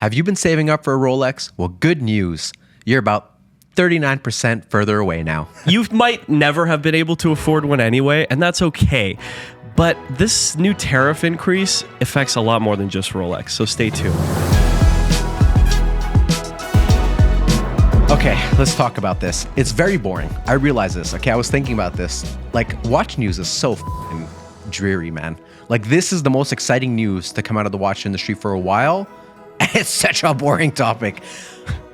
Have you been saving up for a Rolex? Well, good news. You're about 39% further away now. You might never have been able to afford one anyway, and that's okay. But this new tariff increase affects a lot more than just Rolex, so stay tuned. Okay, let's talk about this. It's very boring. I realize this. Okay, I was thinking about this. Like, watch news is so f***ing dreary, man. Like, this is the most exciting news to come out of the watch industry for a while. It's such a boring topic.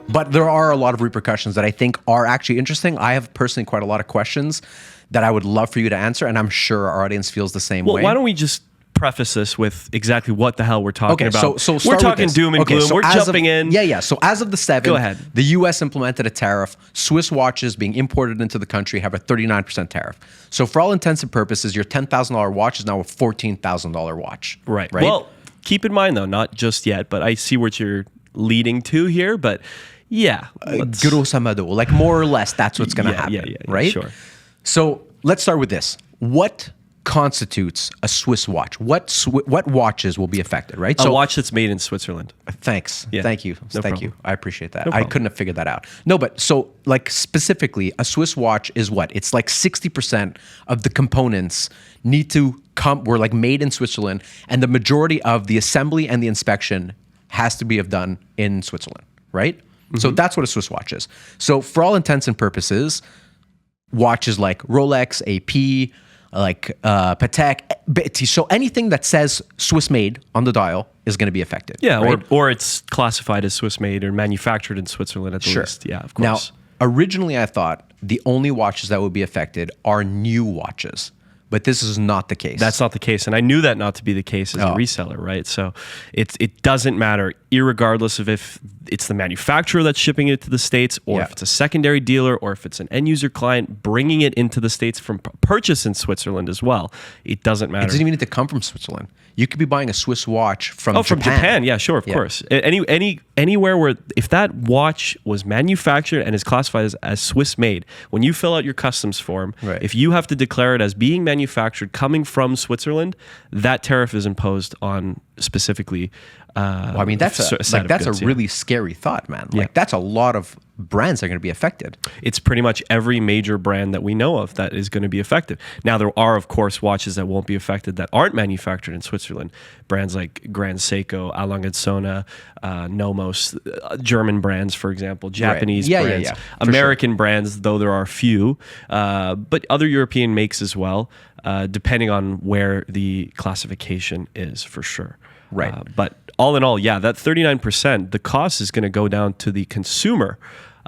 But there are a lot of repercussions that I think are actually interesting. I have personally quite a lot of questions that I would love for you to answer, and I'm sure our audience feels the same way. Why don't we just preface this with exactly what the hell we're talking about? So we're talking doom and gloom. We're jumping in. Yeah. So as of the 7th, go ahead. The U.S. implemented a tariff. Swiss watches being imported into the country have a 39% tariff. So for all intents and purposes, your $10,000 watch is now a $14,000 watch. Right. Well, keep in mind, though, not just yet, but I see what you're leading to here. But yeah. Grosso modo, like more or less, that's what's going to happen. Yeah, right? Sure. So let's start with this. What constitutes a Swiss watch? What watches will be affected, right? A watch that's made in Switzerland. Thanks. Yeah, Thank you. No Thank problem. you. I appreciate that. No I problem. couldn't have figured that out. No, but so like specifically, a Swiss watch is what? It's like 60% of the components were like made in Switzerland, and the majority of the assembly and the inspection has to be done in Switzerland, right? Mm-hmm. So that's what a Swiss watch is. So for all intents and purposes, watches like Rolex, AP, like Patek, Tissot, anything that says Swiss made on the dial is going to be affected. Yeah, right? or it's classified as Swiss made or manufactured in Switzerland at the least. Yeah, of course. Now, originally I thought the only watches that would be affected are new watches, but this is not the case. That's not the case, and I knew that not to be the case as a reseller, right? So it doesn't matter, irregardless of if it's the manufacturer that's shipping it to the States, or if it's a secondary dealer, or if it's an end user client bringing it into the States from purchase in Switzerland as well. It doesn't matter. It doesn't even need to come from Switzerland. You could be buying a Swiss watch from Japan. From Japan, yeah, sure, of course. Anywhere where, if that watch was manufactured and is classified as Swiss made, when you fill out your customs form, if you have to declare it as being manufactured coming from Switzerland, that tariff is imposed on specifically. Well, I mean, that's a really scary thought, man. Like that's a lot of brands that are going to be affected. It's pretty much every major brand that we know of that is going to be affected. Now, there are, of course, watches that won't be affected that aren't manufactured in Switzerland. Brands like Grand Seiko, A. Lange & Söhne, Nomos, German brands, for example, Japanese brands, American brands, though there are few, but other European makes as well, depending on where the classification is, for sure. Right. But all in all, yeah, that 39%, the cost is going to go down to the consumer.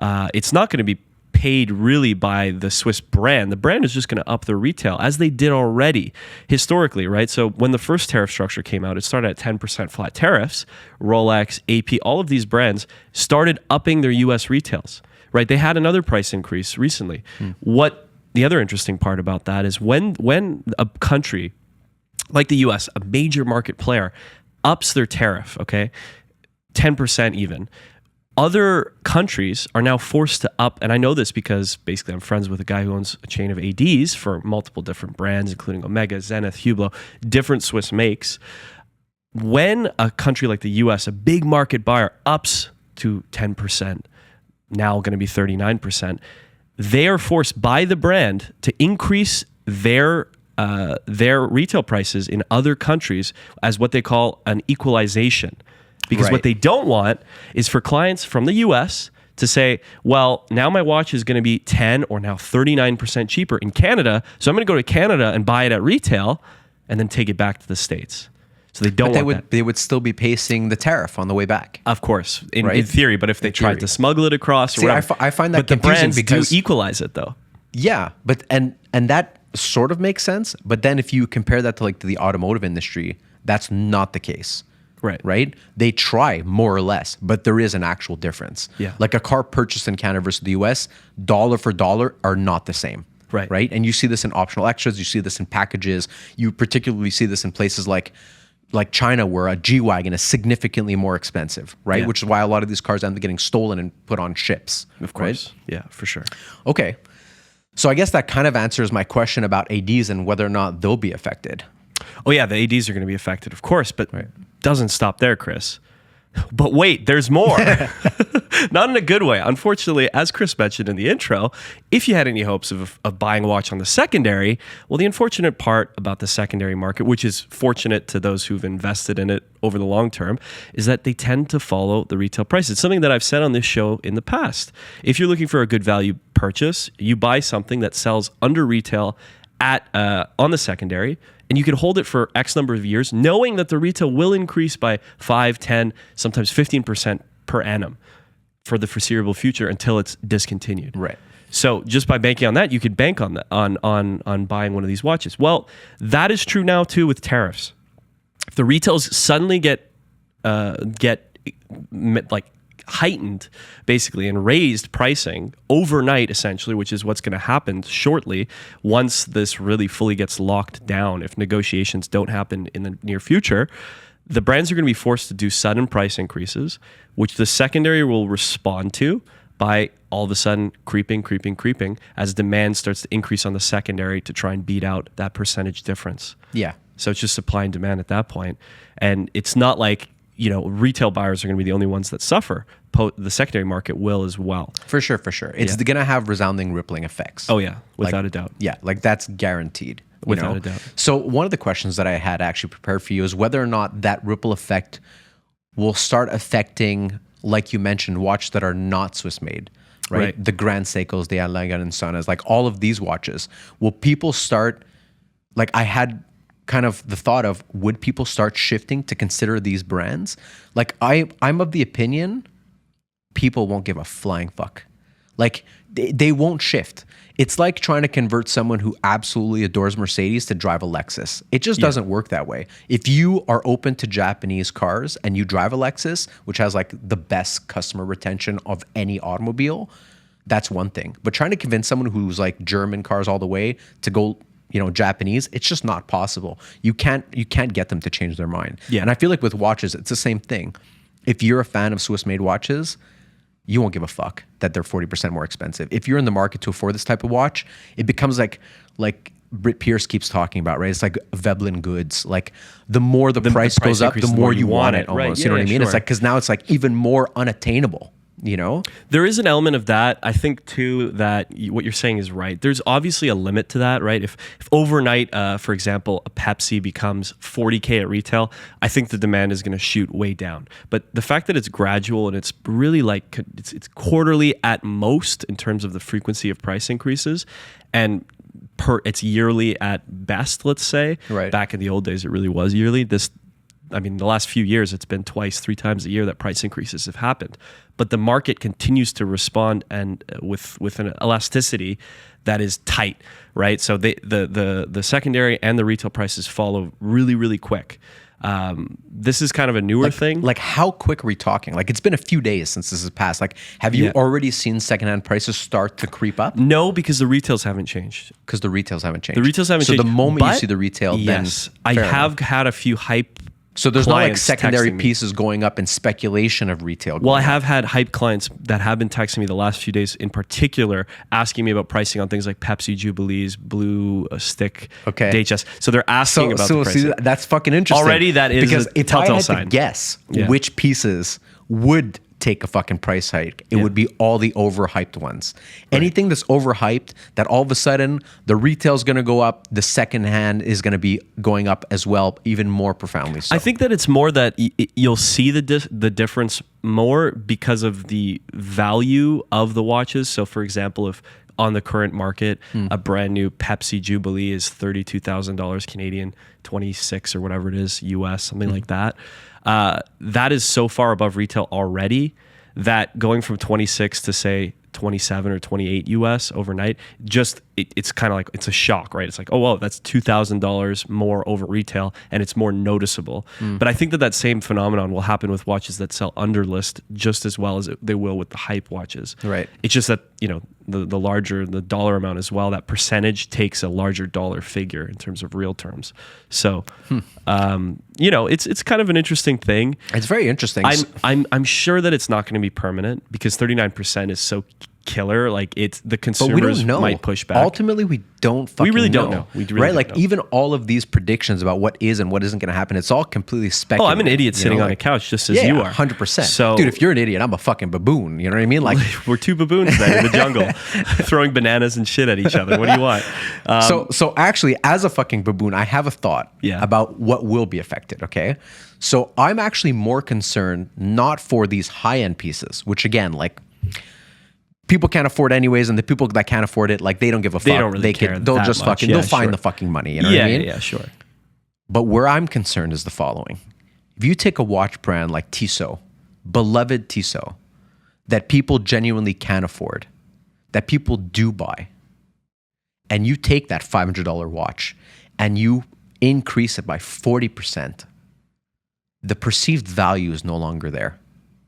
It's not going to be paid really by the Swiss brand. The brand is just going to up their retail, as they did already historically, right? So when the first tariff structure came out, it started at 10% flat tariffs. Rolex, AP, all of these brands started upping their US retails, right? They had another price increase recently. What the other interesting part about that is when a country like the US, a major market player, ups their tariff, okay, 10% even, other countries are now forced to up, and I know this because basically I'm friends with a guy who owns a chain of ADs for multiple different brands, including Omega, Zenith, Hublot, different Swiss makes. When a country like the US, a big market buyer, ups to 10%, now going to be 39%, they are forced by the brand to increase their retail prices in other countries as what they call an equalization. Because what they don't want is for clients from the US to say, well, now my watch is going to be 10 or now 39% cheaper in Canada, so I'm going to go to Canada and buy it at retail and then take it back to the States. So they don't want that. They would still be paying the tariff on the way back. Of course, in theory, but if they tried to smuggle it across or whatever. I find that confusing, but the brands do equalize it though. Yeah, but and that sort of makes sense, but then if you compare that to like the automotive industry, that's not the case. Right? They try more or less, but there is an actual difference. Yeah. Like a car purchased in Canada versus the US, dollar for dollar are not the same. Right? And you see this in optional extras, you see this in packages, you particularly see this in places like China, where a G-Wagon is significantly more expensive, right? Yeah. Which is why a lot of these cars end up getting stolen and put on ships. Of course. Right? Yeah, for sure. Okay. So I guess that kind of answers my question about ADs and whether or not they'll be affected. Oh yeah, the ADs are going to be affected, of course, but doesn't stop there, Chris. But wait, there's more. Not in a good way. Unfortunately, as Chris mentioned in the intro, if you had any hopes of buying a watch on the secondary, well, the unfortunate part about the secondary market, which is fortunate to those who've invested in it over the long term, is that they tend to follow the retail price. It's something that I've said on this show in the past. If you're looking for a good value purchase, you buy something that sells under retail at on the secondary, and you can hold it for X number of years, knowing that the retail will increase by 5, 10, sometimes 15% per annum for the foreseeable future until it's discontinued. Right. So just by banking on that, you could bank on that on buying one of these watches. Well, that is true now too with tariffs. If the retails suddenly get like heightened basically and raised pricing overnight essentially, which is what's going to happen shortly once this really fully gets locked down, if negotiations don't happen in the near future, the brands are going to be forced to do sudden price increases, which the secondary will respond to by all of a sudden creeping as demand starts to increase on the secondary to try and beat out that percentage difference. Yeah. So it's just supply and demand at that point. And it's not like, retail buyers are going to be the only ones that suffer. The secondary market will as well. For sure. It's going to have resounding rippling effects. Oh, yeah. Without a doubt. Yeah, like that's guaranteed. Without a doubt. So one of the questions that I had actually prepared for you is whether or not that ripple effect will start affecting, like you mentioned, watches that are not Swiss made, right? The Grand Seikos, the Elegant and Sonas, like all of these watches. Will people start, like I had kind of the thought of, would people start shifting to consider these brands? Like I'm of the opinion people won't give a flying fuck. Like they won't shift. It's like trying to convert someone who absolutely adores Mercedes to drive a Lexus. It just doesn't work that way. If you are open to Japanese cars and you drive a Lexus, which has like the best customer retention of any automobile, that's one thing. But trying to convince someone who's like German cars all the way to go, Japanese, it's just not possible. You can't get them to change their mind. Yeah. And I feel like with watches, it's the same thing. If you're a fan of Swiss-made watches, you won't give a fuck that they're 40% more expensive. If you're in the market to afford this type of watch, it becomes like Britt Pierce keeps talking about, right? It's like Veblen goods. Like the more the price goes up, the more you want it almost. Right. You know what I mean? Sure. It's like, because now it's like even more unattainable. There is an element of that. I think too that what you're saying is right. There's obviously a limit to that, right? If overnight, for example, a Pepsi becomes $40K at retail, I think the demand is going to shoot way down. But the fact that it's gradual and it's really like it's quarterly at most in terms of the frequency of price increases, and it's yearly at best, let's say. Right. Back in the old days, it really was yearly. The last few years, it's been twice, 3 times a year that price increases have happened. But the market continues to respond and with an elasticity that is tight, right? So the secondary and the retail prices follow really, really quick. This is kind of a newer thing. Like how quick are we talking? Like it's been a few days since this has passed. Like have you already seen secondhand prices start to creep up? No, because the retails haven't changed. Because the retails haven't changed. The retails haven't changed. So the moment you see the retail, yes, then I have had a few hype. So there's not like clients secondary texting me. pieces going up in speculation of retail. Well, I have had hype clients that have been texting me the last few days in particular, asking me about pricing on things like Pepsi Jubilees, Blue Stick, DHS. So they're asking about the pricing. See, that's fucking interesting. Already that is because a if I telltale had sign. to guess which pieces would take a fucking price hike, it would be all the overhyped ones. Right. Anything that's overhyped, that all of a sudden the retail's going to go up, the secondhand is going to be going up as well, even more profoundly so. I think that it's more that you'll see the difference more because of the value of the watches. So for example, if on the current market, a brand new Pepsi Jubilee is $32,000 Canadian, 26 or whatever it is, US, something like that. That is so far above retail already that going from 26 to say 27 or 28 US overnight, it's kind of like, it's a shock, right? It's like, oh, whoa, that's $2,000 more over retail and it's more noticeable. But I think that same phenomenon will happen with watches that sell under list just as well as they will with the hype watches. Right. It's just that, the larger the dollar amount as well, that percentage takes a larger dollar figure in terms of real terms. So, it's kind of an interesting thing. It's very interesting. I'm sure that it's not going to be permanent because 39% is so killer. Like it's the But we consumers don't know. might push back. Ultimately, we don't fucking really don't know. We really right? don't Like know. even all of these predictions about what is and what isn't going to happen, it's all completely speculative. I'm an idiot you sitting know, on a like- couch just as Yeah, you are. 100%. So, dude, if you're an idiot, I'm a fucking baboon. You know what I mean? Like, we're two baboons then in the jungle, throwing bananas and shit at each other. What do you want? so actually, as a fucking baboon, I have a thought Yeah. about what will be affected. Okay, so I'm actually more concerned not for these high end pieces, which again, like. People can't afford anyways, and the people that can't afford it, like they don't give a fuck. They don't really care They'll that just much. fucking Yeah, they'll find sure. the fucking money. You know what I mean? Yeah, sure. But where I'm concerned is the following. If you take a watch brand like Tissot, beloved Tissot, that people genuinely can afford, that people do buy, and you take that $500 watch and you increase it by 40%, the perceived value is no longer there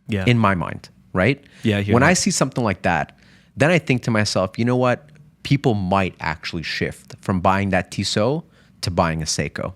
Yeah. in my mind, right? Yeah, I hear when that. I see something like that, then I think to myself, you know what? People might actually shift from buying that Tissot to buying a Seiko,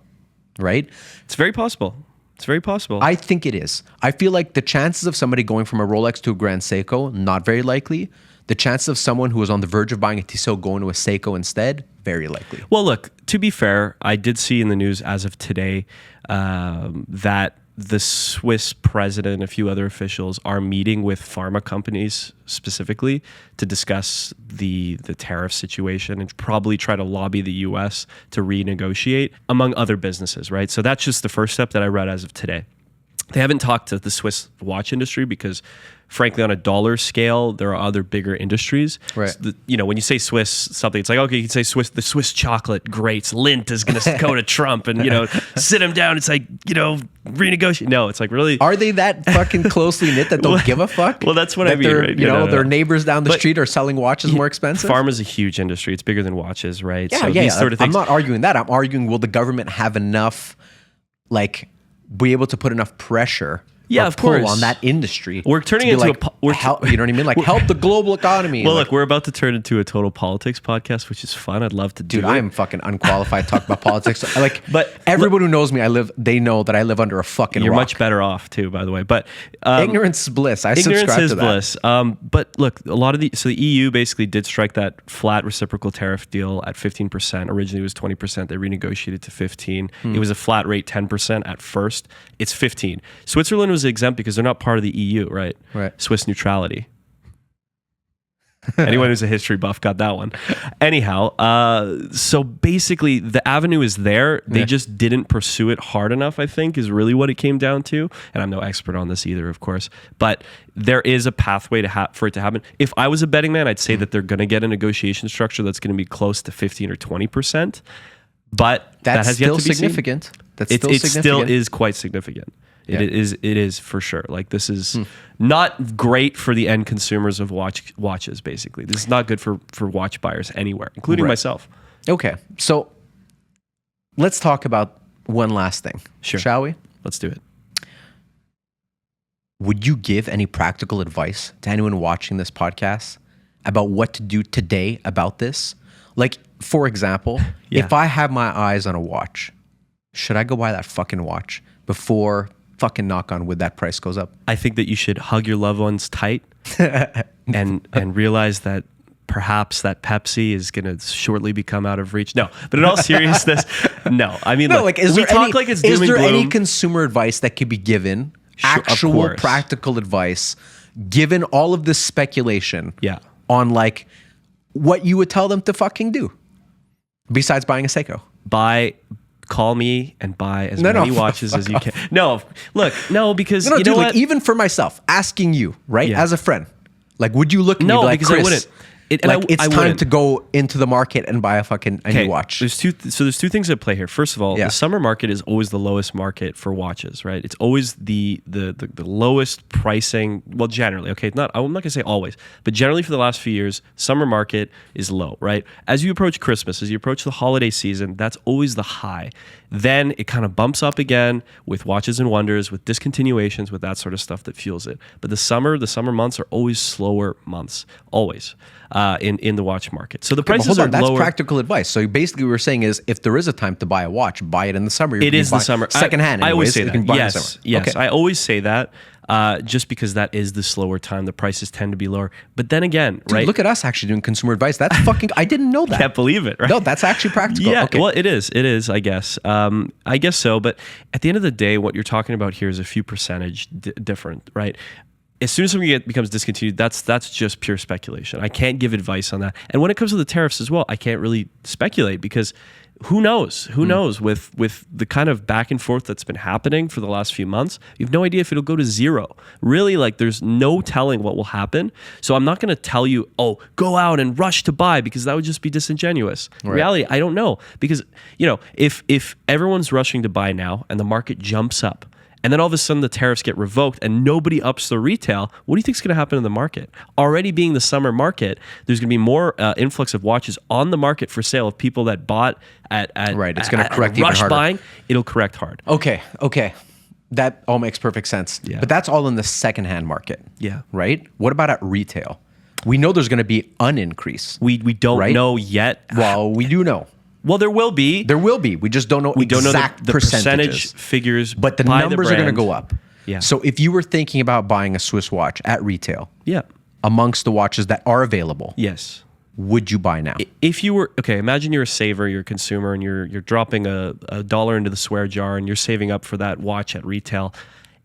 right? It's very possible. It's very possible. I think it is. I feel like the chances of somebody going from a Rolex to a Grand Seiko, not very likely. The chances of someone who was on the verge of buying a Tissot going to a Seiko instead, very likely. Well, look, to be fair, I did see in the news as of today that the Swiss president and a few other officials are meeting with pharma companies specifically to discuss the tariff situation and probably try to lobby the US to renegotiate, among other businesses, right? So that's just the first step that I read as of today. They haven't talked to the Swiss watch industry because, frankly, on a dollar scale, there are other bigger industries. Right. So when you say Swiss something, it's like, okay, you can say Swiss, the Swiss chocolate greats, Lindt is going to go to Trump and, sit him down. It's like, renegotiate. No, it's like really. Are they that fucking closely knit that don't give a fuck? Well, that's what I mean, Their, right? Their neighbors down the street are selling watches more expensive? Pharma's a huge industry. It's bigger than watches, right? Yeah, so yeah. these sort of I'm things. not arguing that. I'm arguing, will the government have enough, be able to put enough pressure Yeah, or of pull course. on that industry? We're turning to be into help, you know what I mean? Like help the global economy. Well, Like, look, we're about to turn into a total politics podcast, which is fun. I'd love to do dude, it. I am fucking unqualified to talk about politics. But everyone who knows me, they know that I live under a fucking You're rock. much better off too, by the way. But Ignorance is bliss. I ignorance subscribe is to that. bliss. But look, a lot of the EU basically did strike that flat reciprocal tariff deal at 15%. Originally, it was 20%. They renegotiated to 15. It was a flat rate 10% at first. It's 15. Switzerland was exempt because they're not part of the EU, right? Right. Swiss neutrality. Anyone who's a history buff got that one. Anyhow, so basically the avenue is there. They just didn't pursue it hard enough, I think, is really what it came down to. And I'm no expert on this either, of course. But there is a pathway for it to happen. If I was a betting man, I'd say that they're going to get a negotiation structure that's going to be close to 15 or 20%. But that That's has yet still to be significant. That's It still significant. still is quite significant. Yeah. It is for sure. Like this is not great for the end consumers of watches. Basically, this is not good for watch buyers anywhere, including Right. myself. Okay, so let's talk about one last thing, Sure. shall we? Let's do it. Would you give any practical advice to anyone watching this podcast about what to do today about this? Like, for example, Yeah. if I have my eyes on a watch, should I go buy that fucking watch before fucking knock on wood that price goes up? I think that you should hug your loved ones tight and realize that perhaps that Pepsi is going to shortly become out of reach. No, but in all seriousness, no. I mean, look, is we there talk any, like it's is doom there and any gloom. consumer advice that could be given? Sure, of Actual course. practical advice, given all of this speculation Yeah. on what you would tell them to fucking do besides buying a Seiko? Call me and buy as No, many no, watches as you can. No, look, no, because No, you dude, know what? even for myself, asking you, right, Yeah. as a friend, would you look at me No, and be like, because I Chris, wouldn't. it's I time wouldn't. to go into the market and buy a new watch. There's two things at play here. First of all, Yeah. the summer market is always the lowest market for watches, right? It's always the lowest pricing. Well, generally, okay, I'm not gonna say always, but generally for the last few years, summer market is low, right? As you approach Christmas, as you approach the holiday season, that's always the high. Then it kind of bumps up again with watches and wonders, with discontinuations, with that sort of stuff that fuels it. But the summer months are always slower months, always in the watch market. So the But prices hold on, are that's lower. practical advice. So basically, what we're saying is, if there is a time to buy a watch, buy it in the summer. It is the summer. secondhand. I always anyways, say you that. can buy it in the Yes, summer. yes. Okay. I always say that. just because that is the slower time. The prices tend to be lower. But then again, Dude, right? look at us actually doing consumer advice. That's fucking, I didn't know that. Can't believe it, right? No, that's actually practical. Yeah, Okay. well, it is. It is, I guess. I guess so. But at the end of the day, what you're talking about here is a few percentage different, right? As soon as something becomes discontinued, that's just pure speculation. I can't give advice on that. And when it comes to the tariffs as well, I can't really speculate because who knows? Who knows? With the kind of back and forth that's been happening for the last few months, you have no idea if it'll go to zero. Really, like there's no telling what will happen. So I'm not going to tell you, oh, go out and rush to buy because that would just be disingenuous. In reality, I don't know because if everyone's rushing to buy now and the market jumps up, and then all of a sudden the tariffs get revoked and nobody ups the retail, what do you think is going to happen in the market? Already being the summer market, there's going to be more influx of watches on the market for sale of people that bought at Right, it's gonna correct rush even harder. buying. It'll correct hard. Okay. That all makes perfect sense. Yeah. But that's all in the secondhand market. Yeah. Right? What about at retail? We know there's going to be an increase. We don't Right? know yet. Well, we do know. Well, there will be. There will be. We just don't know We don't know exact the percentage percentages. figures, But the by numbers are going to brand. go up. Yeah. So if you were thinking about buying a Swiss watch at retail, Yeah. amongst the watches that are available, Yes. would you buy now? If you were imagine you're a saver, you're a consumer, and you're dropping a dollar into the swear jar, and you're saving up for that watch at retail.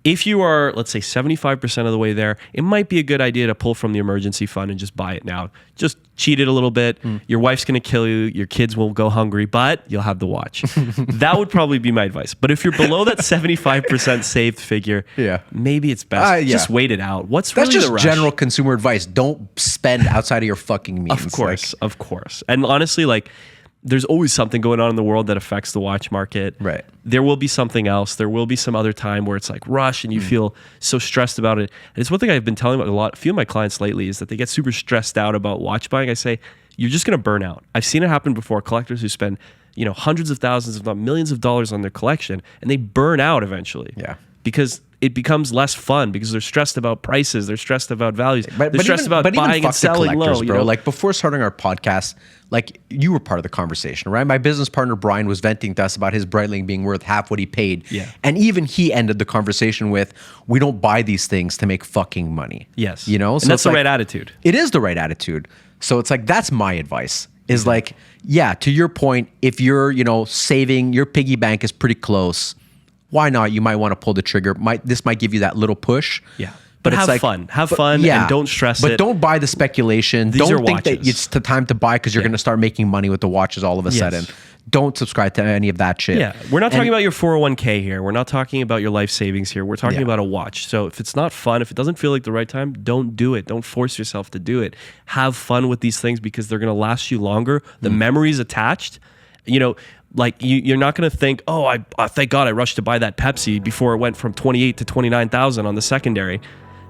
If you are, let's say, 75% of the way there, it might be a good idea to pull from the emergency fund and just buy it now. Just cheat it a little bit. Your wife's going to kill you. Your kids will go hungry, but you'll have the watch. That would probably be my advice. But if you're below that 75% saved figure, Yeah. maybe it's best. Yeah. Just wait it out. What's That's really just the rush? general consumer advice. Don't spend outside of your fucking means. Of course. And honestly, like, there's always something going on in the world that affects the watch market. Right. There will be something else. There will be some other time where it's like rush and you feel so stressed about it. And it's one thing I've been telling a few of my clients lately is that they get super stressed out about watch buying. I say, you're just going to burn out. I've seen it happen before. Collectors who spend, hundreds of thousands, if not millions of dollars on their collection, and they burn out eventually. Yeah. Because it becomes less fun because they're stressed about prices, they're stressed about values, they're stressed even, about but even buying fuck and selling the low. collectors, bro. Like before starting our podcast, like you were part of the conversation, right? My business partner Brian was venting to us about his Breitling being worth half what he paid. Yeah. And even he ended the conversation with, "We don't buy these things to make fucking money." Yes. So and that's it's the like, right attitude. It is the right attitude. So it's like that's my advice. Is like, yeah, to your point, if you're, saving, your piggy bank is pretty close. Why not? You might want to pull the trigger. This might give you that little push. Yeah. But it's have fun. Have fun and don't stress but it. But don't buy the speculation. These don't are think that watches. it's the time to buy because you're going to start making money with the watches all of a sudden. Don't subscribe to any of that shit. Yeah. We're not talking about your 401k here. We're not talking about your life savings here. We're talking Yeah. about a watch. So if it's not fun, if it doesn't feel like the right time, don't do it. Don't force yourself to do it. Have fun with these things because they're going to last you longer. The memories attached, like you're not going to think, oh, I thank God I rushed to buy that Pepsi before it went from 28 to 29,000 on the secondary.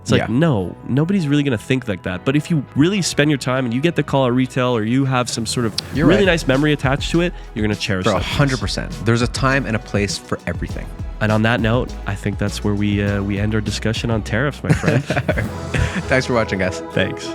It's like, no, nobody's really going to think like that. But if you really spend your time and you get the call at retail or you have some sort of really nice memory attached to it, you're going to cherish Bro, that. 100%. There's a time and a place for everything. And on that note, I think that's where we end our discussion on tariffs, my friend. Thanks for watching, guys. Thanks.